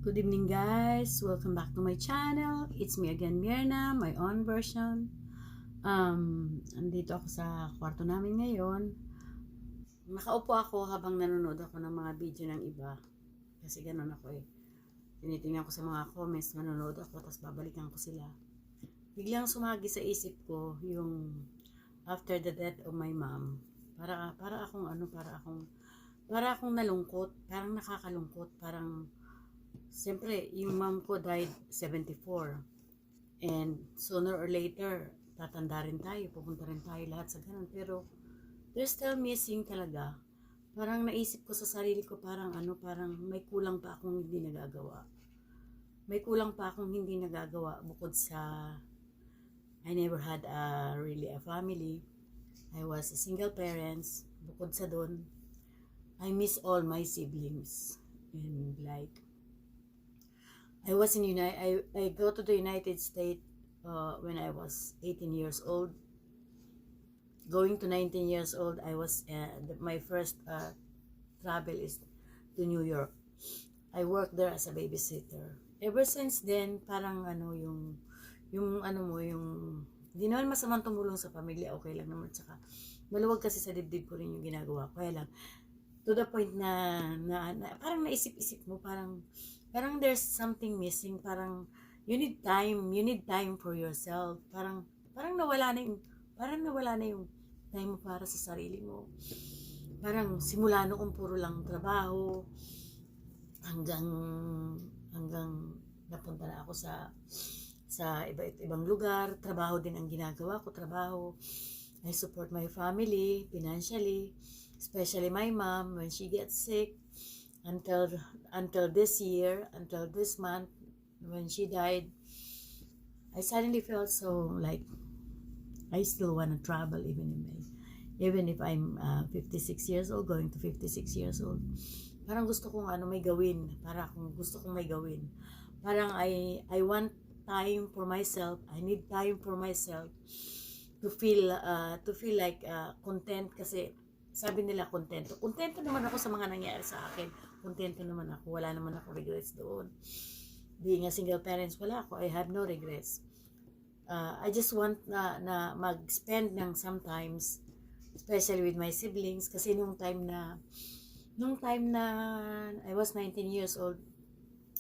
Good evening guys, welcome back to my channel. It's me again, Myrna, my own version. Andito ako sa kwarto namin ngayon. Nakaupo ako habang nanonood ako ng mga video ng iba. Kasi ganun ako eh. Tinitingnan ko sa mga comments, nanonood ako, tapos babalikan ko sila. Biglang sumagi sa isip ko yung after the death of my mom. Para akong nalungkot, parang nakakalungkot, parang siyempre, yung mom ko died 74. And sooner or later, tatanda rin tayo, pupunta rin tayo lahat sa ganun. Pero, they're still missing talaga. Parang naisip ko sa sarili ko, parang may kulang pa akong hindi nagagawa. May kulang pa akong hindi nagagawa bukod sa, I never had really a family. I was a single parents. Bukod sa doon, I miss all my siblings. And like, I go to the United States when I was 18 years old. Going to 19 years old, I was my first travel is to New York. I worked there as a babysitter. Ever since then, parang hindi naman masamang tumulong sa pamilya, okay lang naman. Tsaka, maluwag kasi sa dibdib ko rin yung ginagawa ko. Kaya lang, to the point na parang naisip-isip mo, parang there's something missing, parang you need time for yourself, parang nawala na yung time mo para sa sarili mo. Parang simula noong puro lang trabaho hanggang napunta na ako sa ibang lugar. Trabaho din ang ginagawa ko, I support my family financially, especially my mom when she gets sick. Until this month, when she died, I suddenly felt so like I still want to travel even if I'm 56 years old, going to 56 years old. Parang gusto kong may gawin. Parang I want time for myself. I need time for myself to feel like content, kasi sabi nila kontento naman ako sa mga nangyari sa akin. Kontento naman ako, wala naman ako regrets doon. Being a single parents, wala ako, I have no regrets. I just want na mag-spend ng sometimes, especially with my siblings, kasi nung time na I was 19 years old,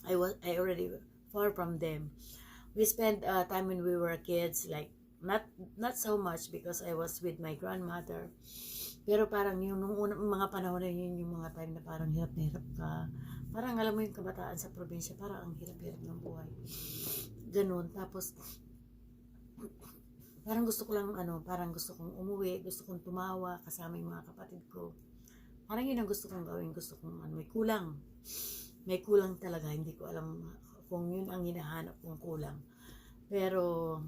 I already far from them. We spent time when we were kids, like not so much because I was with my grandmother. Pero parang yung nung mga panahon na yun, yung mga time na parang hirap na hirap ka. Parang alam mo yung kabataan sa probinsya, parang ang hirap-hirap ng buhay. Ganun. Tapos, parang gusto kong umuwi, gusto kong tumawa kasama yung mga kapatid ko. Parang yun ang gusto kong gawin. Gusto kong may kulang. May kulang talaga. Hindi ko alam kung yun ang hinahanap kong kulang. Pero,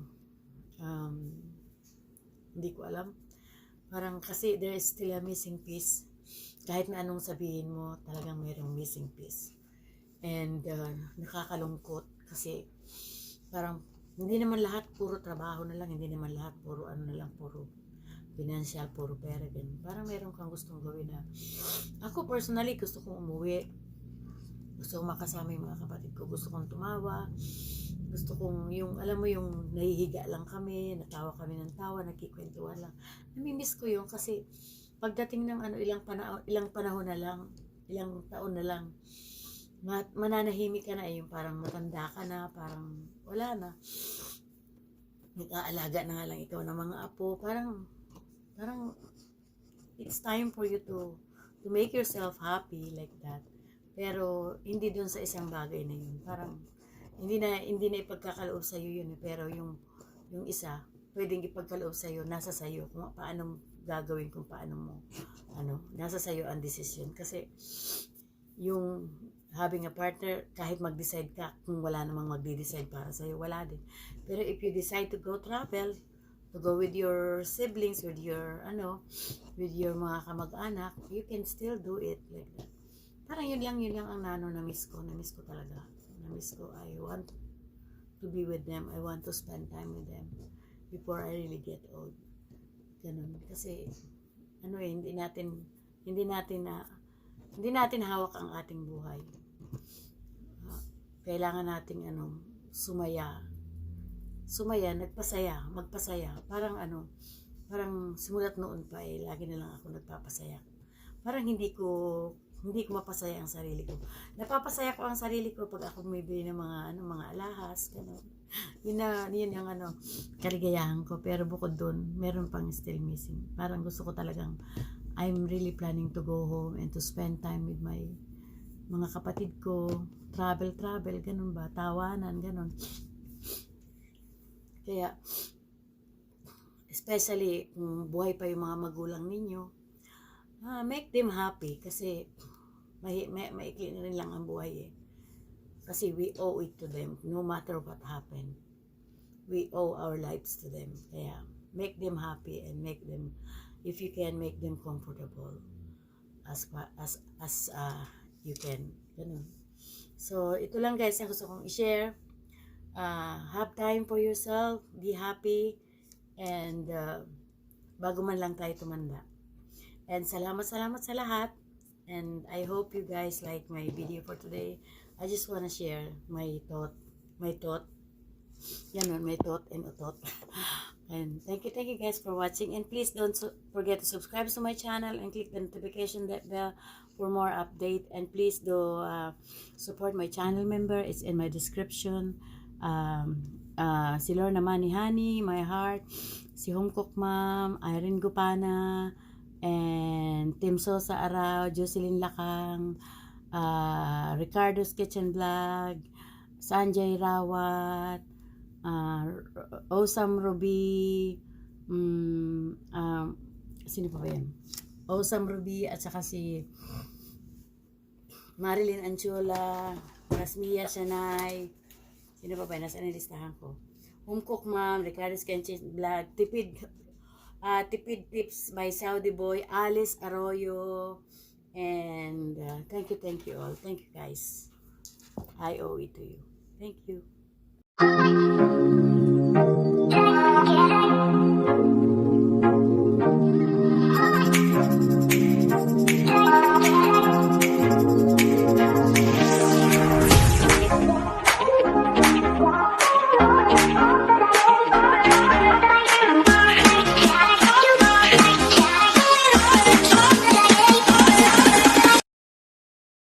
hindi ko alam. Parang kasi there is still a missing piece. Kahit na anong sabihin mo, talagang mayroong missing piece. And nakakalungkot kasi parang hindi naman lahat puro trabaho na lang, hindi naman lahat puro puro financial, puro pera din. Parang mayroon kang gustong gawin na. Ako personally, gusto kong umuwi. Gusto kong makasama yung mga kapatid ko. Gusto kong tumawa. Gusto kong alam mo yung nahihiga lang kami, natawa kami ng tawa, nagkikwentuhan lang. Namimiss ko yung kasi pagdating ng ilang panahon na lang, ilang taon na lang, mananahimik ka na, yung parang matanda ka na, parang wala na. Nag-aalaga na nga lang ikaw ng mga apo, parang it's time for you to make yourself happy like that. Pero hindi dun sa isang bagay na yun. Parang hindi na ipagkakaloob sa iyo yun, pero yung isa pwedeng ipagkaloob sa iyo, nasa sa iyo kung paano gagawin, kung paano mo nasa sa iyo ang decision. Kasi yung having a partner, kahit mag-decide ka, kung wala namang magde-decide para sa iyo, wala din. Pero if you decide to go travel, to go with your siblings, with your mga kamag-anak, you can still do it like that. Parang yun lang ang na-miss ko talaga. Na-miss ko, I want to be with them, I want to spend time with them before I really get old. Ganun. Kasi hindi natin hawak ang ating buhay. kailangan nating sumaya, magpasaya. Parang simulat noon pa lagi na lang ako nagpapasaya. Parang hindi ko mapasaya ang sarili ko. Napapasaya ko ang sarili ko pag ako bumibili ng mga alahas, gano'n. Yun yung kaligayahan ko. Pero bukod doon, meron pang still missing. Parang gusto ko talagang, I'm really planning to go home and to spend time with my mga kapatid ko. Travel, ganun ba? Tawanan, ganun. Kaya, especially kung buhay pa yung mga magulang ninyo, make them happy kasi maikli na rin lang ang buhay Kasi we owe it to them no matter what happened. We owe our lives to them. Kaya make them happy and make them, if you can, make them comfortable as you can. Ganun. So, ito lang guys ang gusto kong i-share. Have time for yourself, be happy, and bago man lang tayo tumanda. And salamat sa lahat. And I hope you guys like my video for today. I just wanna share my thought. Yan my thought and utot. And thank you guys for watching. And please don't forget to subscribe to my channel and click the notification bell for more update. And please do support my channel member. It's in my description. Si Lorna Manihani, My Heart, si Home Cook Mom, Irene Gupana, and Tim Sosa Arao, Jocelyn Lakang, Ricardo's Kitchen Vlog, Sanjay Rawat, Osam Ruby, sino pa ba yan? Osam Ruby at saka si Marilyn Anchula, Rasmia Shanay, sino pa ba? Nasaan ang listahan ko? Home Cook Mom, Ricardo's Kitchen Vlog, Tipid Tips by Saudi Boy, Alice Arroyo, and thank you all. Thank you guys. I owe it to you. Thank you.